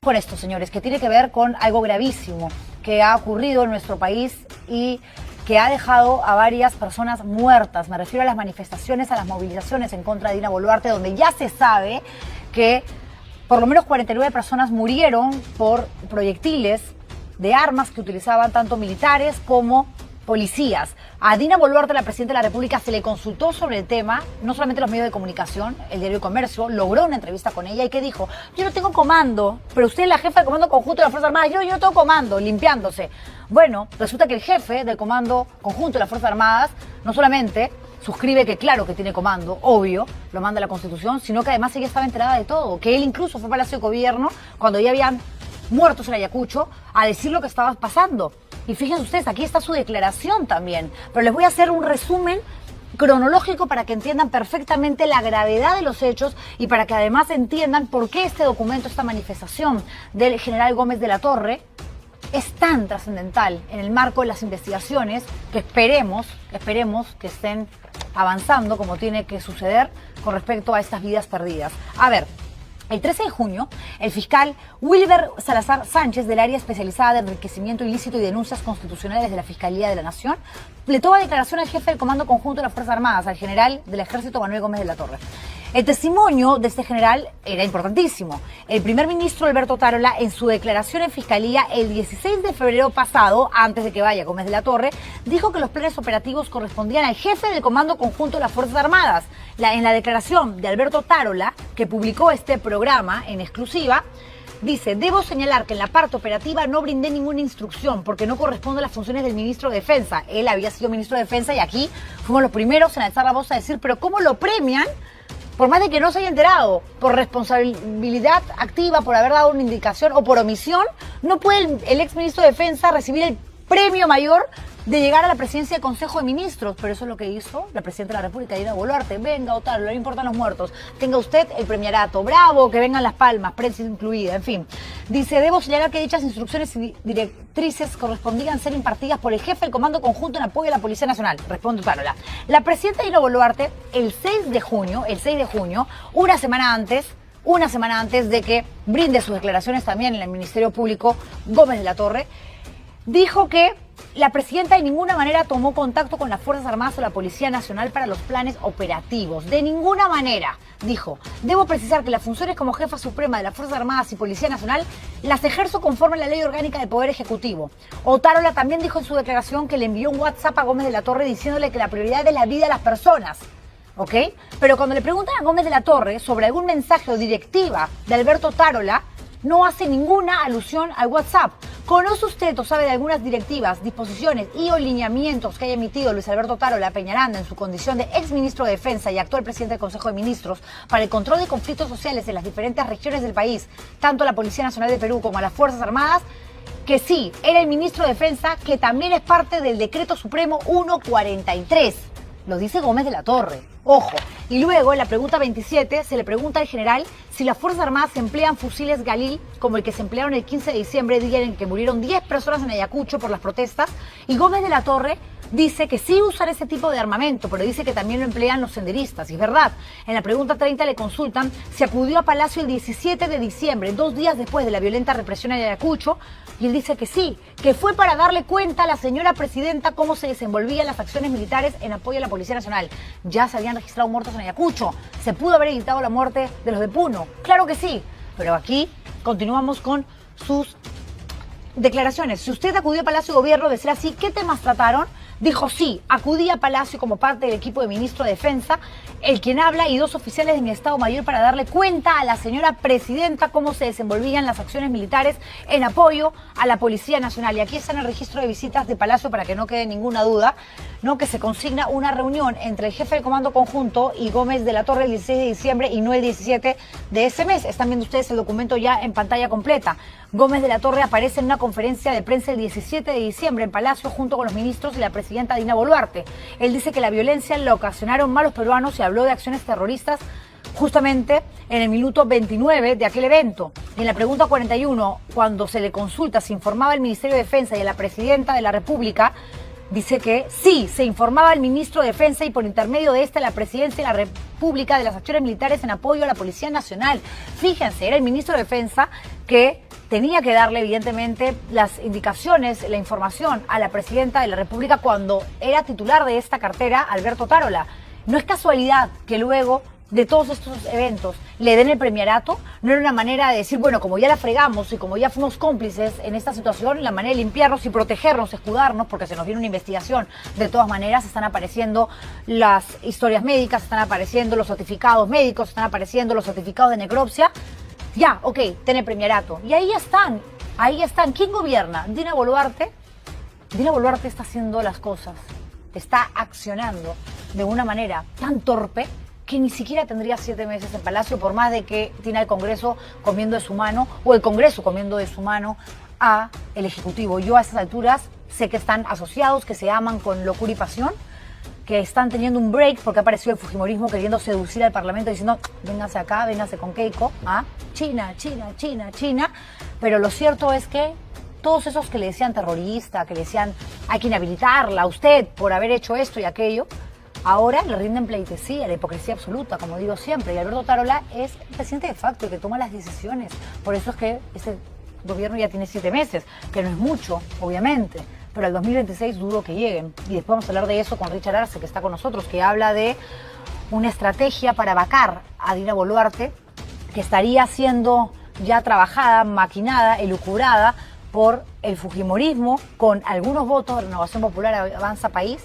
Con esto, señores, que tiene que ver con algo gravísimo que ha ocurrido en nuestro país y que ha dejado a varias personas muertas. Me refiero a las manifestaciones, a las movilizaciones en contra de Dina Boluarte, donde ya se sabe que por lo menos 49 personas murieron por proyectiles de armas que utilizaban tanto militares como policías. A Dina Boluarte, la presidenta de la República, se le consultó sobre el tema, no solamente los medios de comunicación, el diario El Comercio, logró una entrevista con ella y que dijo: yo no tengo comando, pero usted es la jefa del Comando Conjunto de las Fuerzas Armadas, yo no tengo comando, limpiándose. Bueno, resulta que el jefe del Comando Conjunto de las Fuerzas Armadas no solamente suscribe que claro que tiene comando, obvio, lo manda la Constitución, sino que además ella estaba enterada de todo, que él incluso fue a Palacio de Gobierno cuando ya habían muertos en Ayacucho a decir lo que estaba pasando. Y fíjense ustedes, aquí está su declaración también. Pero les voy a hacer un resumen cronológico para que entiendan perfectamente la gravedad de los hechos y para que además entiendan por qué este documento, esta manifestación del general Gómez de la Torre es tan trascendental en el marco de las investigaciones que esperemos que estén avanzando como tiene que suceder con respecto a estas vidas perdidas. A ver. El 13 de junio, el fiscal Wilber Salazar Sánchez, del área especializada de enriquecimiento ilícito y denuncias constitucionales de la Fiscalía de la Nación, le toma declaración al jefe del Comando Conjunto de las Fuerzas Armadas, al general del Ejército Manuel Gómez de la Torre. El testimonio de este general era importantísimo. El primer ministro Alberto Tarola, en su declaración en Fiscalía el 16 de febrero pasado, antes de que vaya Gómez de la Torre, dijo que los planes operativos correspondían al jefe del Comando Conjunto de las Fuerzas Armadas. En la declaración de Alberto Tarola, que publicó este programa en exclusiva, dice: debo señalar que en la parte operativa no brindé ninguna instrucción porque no corresponde a las funciones del ministro de Defensa. Él había sido ministro de Defensa y aquí fuimos los primeros en alzar la voz a decir: pero ¿cómo lo premian? Por más de que no se haya enterado, por responsabilidad activa, por haber dado una indicación o por omisión, no puede el exministro de Defensa recibir el premio mayor de llegar a la presidencia del Consejo de Ministros. Pero eso es lo que hizo la presidenta de la República, Dina Boluarte. Venga, Otaro, no le importan los muertos. Tenga usted el premiarato. Bravo, que vengan las palmas, prensa incluida, en fin. Dice: debo señalar que dichas instrucciones y directrices correspondían ser impartidas por el jefe del Comando Conjunto en apoyo a la Policía Nacional. Responde Otárola. La presidenta Dina Boluarte, el 6 de junio, una semana antes de que brinde sus declaraciones también en el Ministerio Público Gómez de la Torre, dijo que la presidenta de ninguna manera tomó contacto con las Fuerzas Armadas o la Policía Nacional para los planes operativos. De ninguna manera, dijo. Debo precisar que las funciones como jefa suprema de las Fuerzas Armadas y Policía Nacional las ejerzo conforme a la Ley Orgánica del Poder Ejecutivo. Otárola también dijo en su declaración que le envió un WhatsApp a Gómez de la Torre diciéndole que la prioridad es la vida de las personas. ¿Ok? Pero cuando le preguntan a Gómez de la Torre sobre algún mensaje o directiva de Alberto Otárola, no hace ninguna alusión al WhatsApp. ¿Conoce usted o sabe de algunas directivas, disposiciones y o lineamientos que haya emitido Luis Alberto Otárola Peñaranda en su condición de exministro de Defensa y actual presidente del Consejo de Ministros para el control de conflictos sociales en las diferentes regiones del país, tanto a la Policía Nacional de Perú como a las Fuerzas Armadas? Que sí, era el ministro de Defensa, que también es parte del Decreto Supremo 143. Lo dice Gómez de la Torre. Ojo. Y luego, en la pregunta 27, se le pregunta al general si las Fuerzas Armadas emplean fusiles Galil, como el que se emplearon el 15 de diciembre, día en que murieron 10 personas en Ayacucho por las protestas. Y Gómez de la Torre dice que sí usan ese tipo de armamento, pero dice que también lo emplean los senderistas. Y es verdad. En la pregunta 30 le consultan si acudió a Palacio el 17 de diciembre, 2 días después de la violenta represión en Ayacucho. Y él dice que sí, que fue para darle cuenta a la señora presidenta cómo se desenvolvían las acciones militares en apoyo a la Policía Nacional. Ya se habían registrado muertos en Ayacucho. ¿Se pudo haber evitado la muerte de los de Puno? Claro que sí. Pero aquí continuamos con sus declaraciones. Si usted acudió a Palacio de Gobierno, de ser así, ¿qué temas trataron? Dijo: sí, acudí a Palacio como parte del equipo de ministro de Defensa, el quien habla y 2 oficiales de mi Estado Mayor para darle cuenta a la señora presidenta cómo se desenvolvían las acciones militares en apoyo a la Policía Nacional. Y aquí está en el registro de visitas de Palacio para que no quede ninguna duda, ¿no? Que se consigna una reunión entre el jefe del Comando Conjunto y Gómez de la Torre el 16 de diciembre y no el 17 de ese mes. Están viendo ustedes el documento ya en pantalla completa. Gómez de la Torre aparece en una conferencia de prensa el 17 de diciembre en Palacio junto con los ministros y la presidenta Dina Boluarte. Él dice que la violencia la ocasionaron malos peruanos y habló de acciones terroristas justamente en el minuto 29 de aquel evento. En la pregunta 41, cuando se le consulta si informaba al Ministerio de Defensa y a la presidenta de la República, dice que sí, se informaba al ministro de Defensa y por intermedio de la presidencia de la República de las acciones militares en apoyo a la Policía Nacional. Fíjense, era el ministro de Defensa que tenía que darle evidentemente las indicaciones, la información a la presidenta de la República cuando era titular de esta cartera, Alberto Otárola. No es casualidad que luego de todos estos eventos le den el premierato. No era una manera de decir, bueno, como ya la fregamos y como ya fuimos cómplices en esta situación, la manera de limpiarnos y protegernos, escudarnos, porque se nos viene una investigación. De todas maneras, están apareciendo las historias médicas, están apareciendo los certificados médicos, están apareciendo los certificados de necropsia. Ya, ok, ten el premierato. Y ahí están, ahí están. ¿Quién gobierna? Dina Boluarte. Dina Boluarte está haciendo las cosas, está accionando de una manera tan torpe que ni siquiera tendría 7 meses en Palacio, por más de que tiene el Congreso comiendo de su mano, o el Congreso comiendo de su mano a el Ejecutivo. Yo a estas alturas sé que están asociados, que se aman con locura y pasión, que están teniendo un break porque ha aparecido el fujimorismo queriendo seducir al Parlamento diciendo, véngase acá, véngase con Keiko, China, China, China, China. Pero lo cierto es que todos esos que le decían terrorista, que le decían hay que inhabilitarla a usted por haber hecho esto y aquello, ahora le rinden pleitesía, la hipocresía absoluta, como digo siempre. Y Alberto Otárola es el presidente de facto, el que toma las decisiones. Por eso es que este gobierno ya tiene 7 meses, que no es mucho, obviamente, pero al 2026 dudo que lleguen. Y después vamos a hablar de eso con Richard Arce, que está con nosotros, que habla de una estrategia para vacar a Dina Boluarte, que estaría siendo ya trabajada, maquinada, elucubrada por el fujimorismo, con algunos votos de Renovación Popular, Avanza País,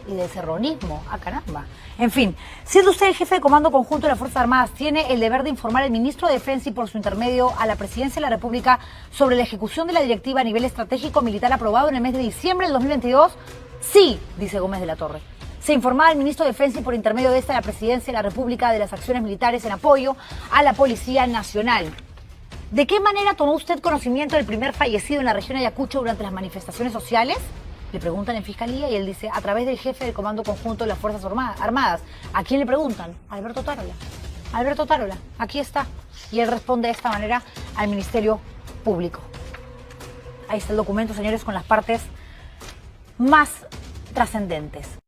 y de serronismo, caramba. En fin, siendo usted el jefe de Comando Conjunto de las Fuerzas Armadas, ¿tiene el deber de informar al ministro de Defensa y por su intermedio a la Presidencia de la República sobre la ejecución de la directiva a nivel estratégico militar aprobado en el mes de diciembre del 2022? Sí, dice Gómez de la Torre. Se informará al ministro de Defensa y por intermedio de esta a la Presidencia de la República de las acciones militares en apoyo a la Policía Nacional. ¿De qué manera tomó usted conocimiento del primer fallecido en la región de Ayacucho durante las manifestaciones sociales? Le preguntan en Fiscalía y él dice, a través del jefe del Comando Conjunto de las Fuerzas Armadas. ¿A quién le preguntan? A Alberto Otárola. Alberto Otárola, aquí está. Y él responde de esta manera al Ministerio Público. Ahí está el documento, señores, con las partes más trascendentes.